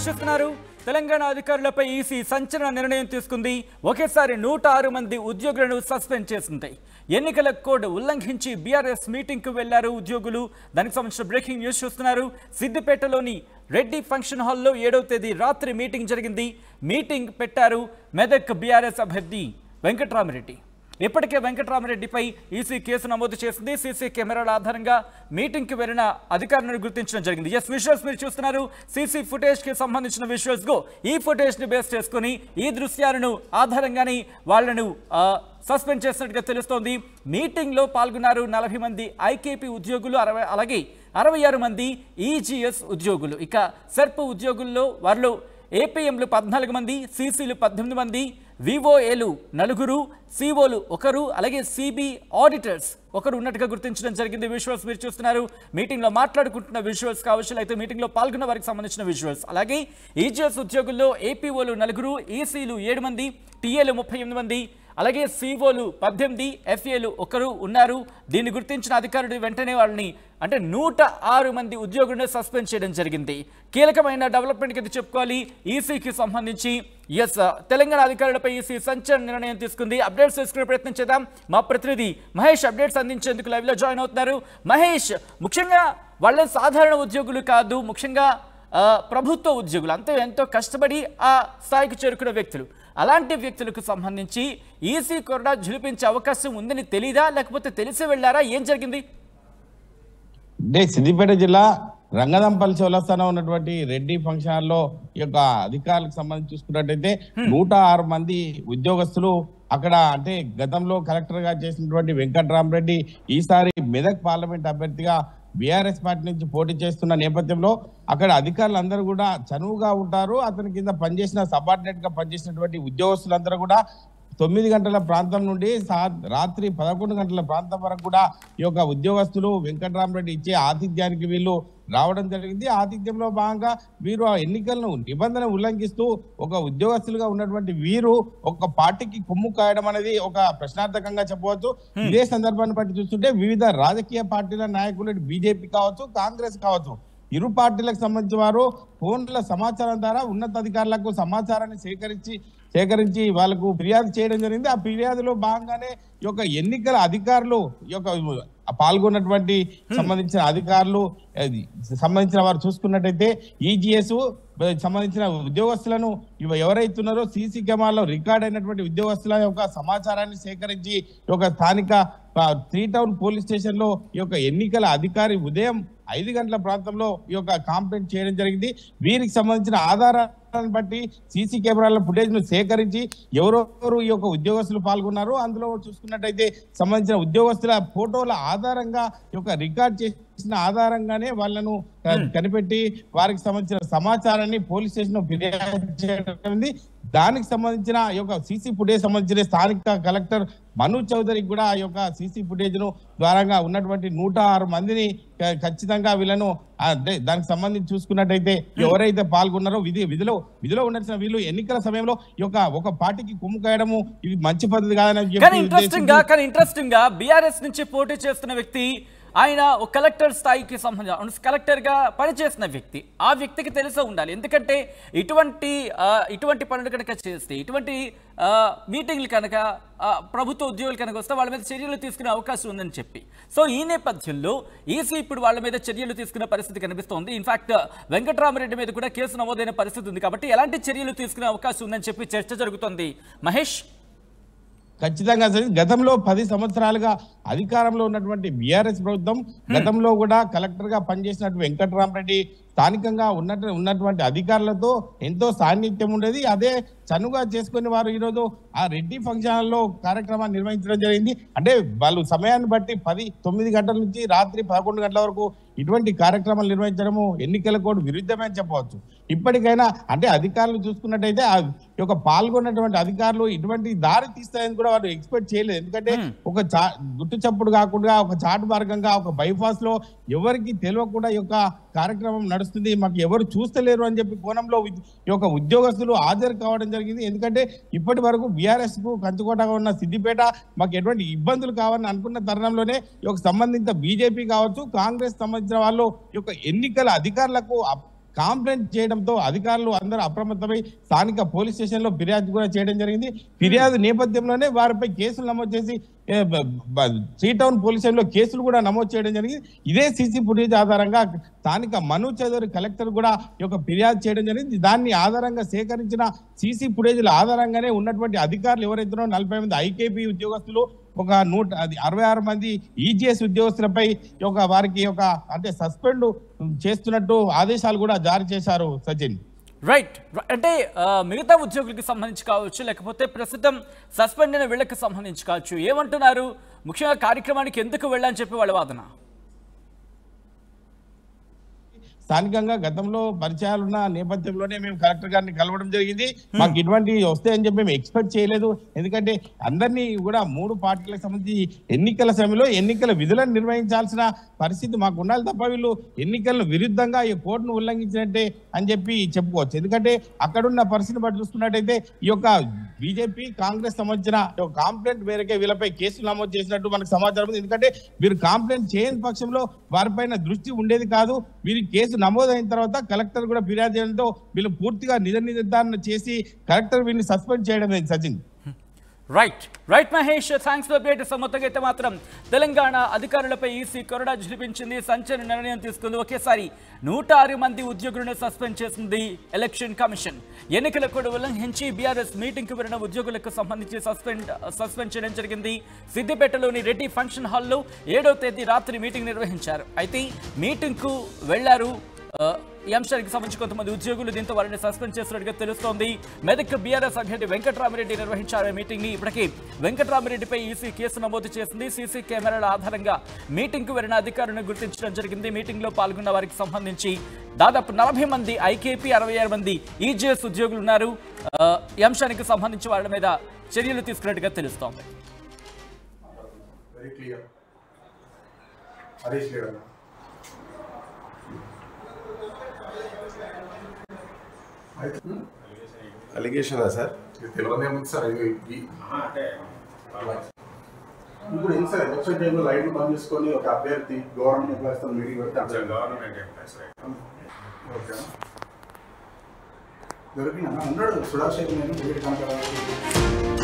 News చూస్తున్నారు. తెలంగాణ అధికారులపై EC సంచలన నిర్ణయం తీసుకుంది. ఒకేసారి 106 మంది ఉద్యోగులను సస్పెండ్ చేసింది. ఎన్నికల కోడ్ ఉల్లంఘించి బీఆర్ఎస్ మీటింగ్ కు వెళ్లారు ఉద్యోగులు. దానికి సంబంధించిన బ్రేకింగ్ న్యూస్ చూస్తున్నారు. సిద్దిపేటలోని రెడ్డి ఫంక్షన్ హాల్లో 7వ తేదీ రాత్రి మీటింగ్ జరిగింది. మీటింగ్ పెట్టారు మెదక్ బీఆర్ఎస్ అభ్యర్థి వెంకట్రామిరెడ్డి. ఇప్పటికే వెంకట్రామిరెడ్డిపై ఈసీ కేసు నమోదు చేసింది. సీసీ కెమెరాల ఆధారంగా మీటింగ్ కి వెళ్లిన అధికారులను గుర్తించడం జరిగింది. విజువల్స్ మీరు చూస్తున్నారు. సీసీ ఫుటేజ్ కి సంబంధించిన విజువల్స్ గో. ఈ ఫుటేజ్ ని బేస్ చేసుకుని ఈ దృశ్యాలను ఆధారంగానే వాళ్లను సస్పెండ్ చేసినట్టుగా తెలుస్తోంది. మీటింగ్ లో పాల్గొన్నారు 40 మంది ఐకేపీ ఉద్యోగులు, అలాగే 66 మంది ఈజీఎస్ ఉద్యోగులు. ఇక సెర్ప్ ఉద్యోగుల్లో వారిలో ఏపీఎంలు 14 మంది, సీసీలు 18 మంది, వివోఏలు 4, సిఓలు 1, అలాగే సిబి ఆడిటర్స్ 1 ఉన్నట్టుగా గుర్తించడం జరిగింది. విజువల్స్ మీరు చూస్తున్నారు. మీటింగ్ లో మాట్లాడుకుంటున్న విజువల్స్ కావచ్చు, అయితే మీటింగ్ లో పాల్గొన్న వారికి సంబంధించిన విజువల్స్. అలాగే ఈజీఎస్ ఉద్యోగుల్లో ఏపీఓలు 4, ఈసీలు 7 మంది, టీఏలు 38 మంది, అలాగే సిఓలు 18, ఎఫ్ఏలు 1 ఉన్నారు. దీన్ని గుర్తించిన అధికారులు వెంటనే వాళ్ళని అంటే 106 మంది ఉద్యోగులను సస్పెండ్ చేయడం జరిగింది. కీలకమైన డెవలప్మెంట్ కింద చెప్పుకోవాలి. ఈసీకి సంబంధించి తెలంగాణ అధికారులపై ఈసీ సంచలన నిర్ణయం తీసుకుంది. అప్డేట్స్ తీసుకునే ప్రయత్నం చేద్దాం. మా ప్రతినిధి మహేష్ అప్డేట్స్ అందించేందుకు లైవ్ లో జాయిన్ అవుతున్నారు. మహేష్, ముఖ్యంగా వాళ్ళ సాధారణ ఉద్యోగులు కాదు, ముఖ్యంగా ప్రభుత్వ ఉద్యోగులు, ఎంతో కష్టపడి ఆ స్థాయికి చేరుకున్న వ్యక్తులు. అలాంటి వ్యక్తులకు సంబంధించి ఈసీ కూడా జులిపించే అవకాశం ఉందని తెలీదా, లేకపోతే తెలిసి వెళ్ళారా? ఏం జరిగింది? సిద్దిపేట జిల్లా రంగదంపల్లి చౌరస్తాలో ఉన్నటువంటి రెడ్డి ఫంక్షన్ హాల్లో ఈ యొక్క అధికారులకు సంబంధించి చూసుకున్నట్టయితే 106 మంది ఉద్యోగస్తులు అక్కడ అంటే గతంలో కలెక్టర్ గా చేసినటువంటి వెంకట్రామిరెడ్డి ఈసారి మెదక్ పార్లమెంట్ అభ్యర్థిగా బీఆర్ఎస్ పార్టీ నుంచి పోటీ చేస్తున్న నేపథ్యంలో అక్కడ అధికారులు అందరూ కూడా చనువుగా ఉంటారు. అతని కింద పనిచేసిన సబార్డినేట్ గా పనిచేసినటువంటి ఉద్యోగస్తులందరూ కూడా 9 గంటల ప్రాంతం నుండి రాత్రి 11 గంటల ప్రాంతం వరకు కూడా ఈ యొక్క ఉద్యోగస్తులు వెంకట్రామిరెడ్డి ఇచ్చే ఆతిథ్యానికి వీళ్ళు రావడం జరిగింది. ఆతిథ్యంలో భాగంగా వీరు ఆ ఎన్నికలను నిబంధన ఉల్లంఘిస్తూ ఒక ఉద్యోగస్తులుగా ఉన్నటువంటి వీరు ఒక పార్టీకి కొమ్ము కాయడం అనేది ఒక ప్రశ్నార్థకంగా చెప్పవచ్చు. ఇదే సందర్భాన్ని బట్టి చూస్తుంటే వివిధ రాజకీయ పార్టీల నాయకులు బీజేపీ కావచ్చు, కాంగ్రెస్ కావచ్చు, ఇరు పార్టీలకు సంబంధించిన వారు ఫోన్ల సమాచారం ద్వారా ఉన్నతాధికారులకు సమాచారాన్ని సేకరించి వాళ్ళకు ఫిర్యాదు చేయడం జరిగింది. ఆ ఫిర్యాదులో భాగంగానే ఈ యొక్క ఎన్నికల అధికారులు ఈ యొక్క పాల్గొన్నటువంటి సంబంధించిన అధికారులు సంబంధించిన వారు చూసుకున్నట్టయితే ఈజీఎస్ సంబంధించిన ఉద్యోగస్తులను ఎవరైతున్నారో సీసీ కెమెరాలో రికార్డ్ అయినటువంటి ఉద్యోగస్తుల యొక్క సమాచారాన్ని సేకరించి ఈ యొక్క స్థానిక 3 టౌన్ పోలీస్ స్టేషన్ లో ఈ యొక్క ఎన్నికల అధికారి ఉదయం 5 గంటల ప్రాంతంలో ఈ యొక్క కంప్లైంట్ చేయడం జరిగింది. వీరికి సంబంధించిన ఆధారాలను బట్టి సీసీ కెమెరాల ఫుటేజ్ ను సేకరించి ఎవరెవరు ఈ యొక్క ఉద్యోగస్తులు పాల్గొన్నారు, అందులో చూసుకున్నట్టయితే సంబంధించిన ఉద్యోగస్తుల ఫోటోల ఆధారంగా ఈ యొక్క రికార్డ్ చేసిన ఆధారంగానే వాళ్ళను కనిపెట్టి వారికి సంబంధించిన సమాచారాన్ని పోలీస్ స్టేషన్ లో ఫిర్యాదు చేయడం. దానికి సంబంధించిన ఈ యొక్క సీసీ ఫుటేజ్ సంబంధించిన స్థానిక కలెక్టర్ మను చౌదరికి కూడా ఆ యొక్క సీసీ ఫుటేజ్ ను ద్వారా ఉన్నటువంటి 106 మందిని ఖచ్చితంగా వీళ్ళను దానికి సంబంధించి చూసుకున్నట్టయితే ఎవరైతే పాల్గొన్నారో విధిలో ఉండాల్సిన వీళ్ళు ఎన్నికల సమయంలో ఈ యొక్క ఒక పార్టీకి కొమ్ము కాయడము ఇది మంచి పద్ధతి కాదని చెప్పి ఇంట్రెస్టింగ్ గా బీఆర్ఎస్ నుంచి పోటీ చేస్తున్న వ్యక్తి ఆయన ఒక కలెక్టర్ స్థాయికి సంబంధించిన కలెక్టర్ గా పనిచేసిన వ్యక్తి. ఆ వ్యక్తికి తెలిసే ఉండాలి, ఎందుకంటే ఇటువంటి పనులు కనుక చేస్తే, ఇటువంటి మీటింగ్లు కనుక ప్రభుత్వ ఉద్యోగులు కనుక వస్తే వాళ్ళ మీద చర్యలు తీసుకునే అవకాశం ఉందని చెప్పి. సో ఈ నేపథ్యంలో ఈసీ ఇప్పుడు వాళ్ళ మీద చర్యలు తీసుకునే పరిస్థితి కనిపిస్తోంది. ఇన్ఫాక్ట్ వెంకట్రామిరెడ్డి మీద కూడా కేసు నమోదైన పరిస్థితి ఉంది. కాబట్టి ఎలాంటి చర్యలు తీసుకునే అవకాశం ఉందని చెప్పి చర్చ జరుగుతోంది. మహేష్, ఖచ్చితంగా గతంలో 10 సంవత్సరాలుగా అధికారంలో ఉన్నటువంటి బీఆర్ఎస్ ప్రభుత్వం గతంలో కూడా కలెక్టర్ గా పనిచేసినట్టు వెంకట్రామిరెడ్డి స్థానికంగా ఉన్నటువంటి అధికారులతో ఎంతో సాన్నిధ్యం ఉండేది. అదే చనువుగా చేసుకుని వారు ఈరోజు ఆ రెడ్డి ఫంక్షన్ హాల్లో కార్యక్రమాన్ని నిర్వహించడం జరిగింది. అంటే వాళ్ళు సమయాన్ని బట్టి 9 గంటల నుంచి రాత్రి 11 గంటల వరకు ఇటువంటి కార్యక్రమాలు నిర్వహించడము ఎన్నికల కోడ్ విరుద్ధమే అని చెప్పవచ్చు. ఇప్పటికైనా అంటే అధికారులు చూసుకున్నట్టయితే ఈ యొక్క పాల్గొన్నటువంటి అధికారులు ఇటువంటి దారి తీస్తాయని కూడా వారు ఎక్స్పెక్ట్ చేయలేదు. ఎందుకంటే ఒక గుట్టు చప్పుడు కాకుండా ఒక చాటు మార్గంగా ఒక బైపాస్ లో ఎవరికి తెలియకుండా ఈ యొక్క కార్యక్రమం నడుస్తుంది, మాకు ఎవరు చూస్తలేరు అని చెప్పి కోణంలో ఈ యొక్క ఉద్యోగస్తులు హాజరు కావడం జరిగింది. ఎందుకంటే ఇప్పటి వరకు బీఆర్ఎస్ కు కంచుకోటగా ఉన్న సిద్దిపేట మాకు ఎటువంటి ఇబ్బందులు కావాలని అనుకున్న తరుణంలోనే ఈ యొక్క సంబంధిత బీజేపీ కావచ్చు, కాంగ్రెస్ సంబంధించిన వాళ్ళు ఈ యొక్క ఎన్నికల అధికారులకు కాంప్లైంట్ చేయడంతో అధికారులు అందరూ అప్రమత్తమై స్థానిక పోలీస్ స్టేషన్ లో ఫిర్యాదు కూడా చేయడం జరిగింది. ఫిర్యాదు నేపథ్యంలోనే వారిపై కేసులు నమోదు చేసి శ్రీ టౌన్ పోలీస్ స్టేషన్ లో కేసులు కూడా నమోదు చేయడం జరిగింది. ఇదే సీసీ ఫుటేజ్ ఆధారంగా స్థానిక మను చౌదరి కలెక్టర్ కూడా ఈ యొక్క ఫిర్యాదు చేయడం జరిగింది. దాన్ని ఆధారంగా సేకరించిన సీసీ ఫుటేజ్ల ఆధారంగానే ఉన్నటువంటి అధికారులు ఎవరైతున్నారో 40 మంది ఐకేపీ ఉద్యోగస్తులు, ఒక 166 మంది ఈజీఎస్ ఉద్యోగస్తులపై వారికి అంటే సస్పెండ్ చేస్తున్నట్టు ఆదేశాలు కూడా జారీ చేశారు సచిన్. రైట్. అంటే మిగతా ఉద్యోగులకు సంబంధించి కావచ్చు, లేకపోతే ప్రస్తుతం సస్పెండ్ అయిన వీళ్ళకి సంబంధించి కావచ్చు, ఏమంటున్నారు? ముఖ్యంగా కార్యక్రమానికి ఎందుకు వెళ్ళని చెప్పి వాళ్ళ వాదన. స్థానికంగా గతంలో పరిచయాలున్న నేపథ్యంలోనే మేము కలెక్టర్ గారిని కలవడం జరిగింది. మాకు ఇటువంటి వస్తాయని చెప్పి మేము ఎక్స్పెక్ట్ చేయలేదు. ఎందుకంటే అందరినీ కూడా 3 పార్టీలకు సంబంధించి ఎన్నికల సమయంలో ఎన్నికల విధులను నిర్వహించాల్సిన పరిస్థితి మాకు ఉండాలి తప్ప వీళ్ళు ఎన్నికలను విరుద్ధంగా ఈ కోర్టును ఉల్లంఘించినట్టే అని చెప్పి చెప్పుకోవచ్చు. ఎందుకంటే అక్కడున్న పరిస్థితిని బట్టి చూసుకున్నట్టయితే ఈ యొక్క బీజేపీ కాంగ్రెస్ సంబంధించిన కాంప్లైంట్ మేరకే వీళ్ళపై కేసులు నమోదు చేసినట్టు మనకు సమాచారం ఉంది. ఎందుకంటే వీరు కాంప్లైంట్ చేయని పక్షంలో వారిపైన దృష్టి ఉండేది కాదు. వీరి కేసు నమోదైన తర్వాత కలెక్టర్ కూడా ఫిర్యాదు చేయడంతో వీళ్ళు పూర్తిగా నిజ నిర్ధారణ చేసి కలెక్టర్ వీరిని సస్పెండ్ చేయడం Sachin. Right Mahesh, thanks for update. మొత్తంగా అయితే మాత్రం తెలంగాణ అధికారులపై ఈసీ కొరడా జులిపించింది, సంచలన నిర్ణయం తీసుకుంది. ఒకేసారి 106 మంది ఉద్యోగులను సస్పెండ్ చేసింది ఎలక్షన్ కమిషన్. ఎన్నికల కోడ్ ఉల్లంఘించి బీఆర్ఎస్ మీటింగ్కు వెళ్ళిన ఉద్యోగులకు సంబంధించి సస్పెండ్ చేయడం జరిగింది. సిద్దిపేటలోని రెడ్డి ఫంక్షన్ హాల్లో 7వ తేదీ రాత్రి మీటింగ్ నిర్వహించారు. అయితే మీటింగ్కు వెళ్లారు ఈ అంశానికి సంబంధించి కొంతమంది ఉద్యోగులు, దీంతో వారిని సస్పెండ్ చేసినట్టుగా తెలుస్తోంది. మెదక్ బీఆర్ఎస్ అభ్యర్థి వెంకట్రామిరెడ్డి నిర్వహించారు ఈ మీటింగ్ ని. ఇప్పటికీ వెంకట్రామిరెడ్డిపై ఈసీ కేసు నమోదు చేసింది. సీసీ కెమెరాల ఆధారంగా మీటింగ్ కు వెళ్లిన అధికారులను గుర్తించడం జరిగింది. మీటింగ్ లో పాల్గొన్న వారికి సంబంధించి దాదాపు 40 మంది ఐకేపీ, 66 మంది ఈజీఎస్ ఉద్యోగులు ఉన్నారు. ఈ అంశానికి సంబంధించి వాళ్ళ మీద చర్యలు తీసుకున్నట్టుగా తెలుస్తోంది. అలిగేషనా సార్? తెలియదేముంది సార్. ఇప్పుడు ఏం సార్ ఎలక్షన్ టైంలో లైట్లు బంద్ చేసుకొని ఒక అభ్యర్థి గవర్నమెంట్ ఎంప్లాయీస్తో మీటింగ్ పెడితే గవర్నమెంట్ ఎంప్లాయీస్ ఓకే దొరికినా ఉన్నాడు సుడాశేఖర్ నేను కనుక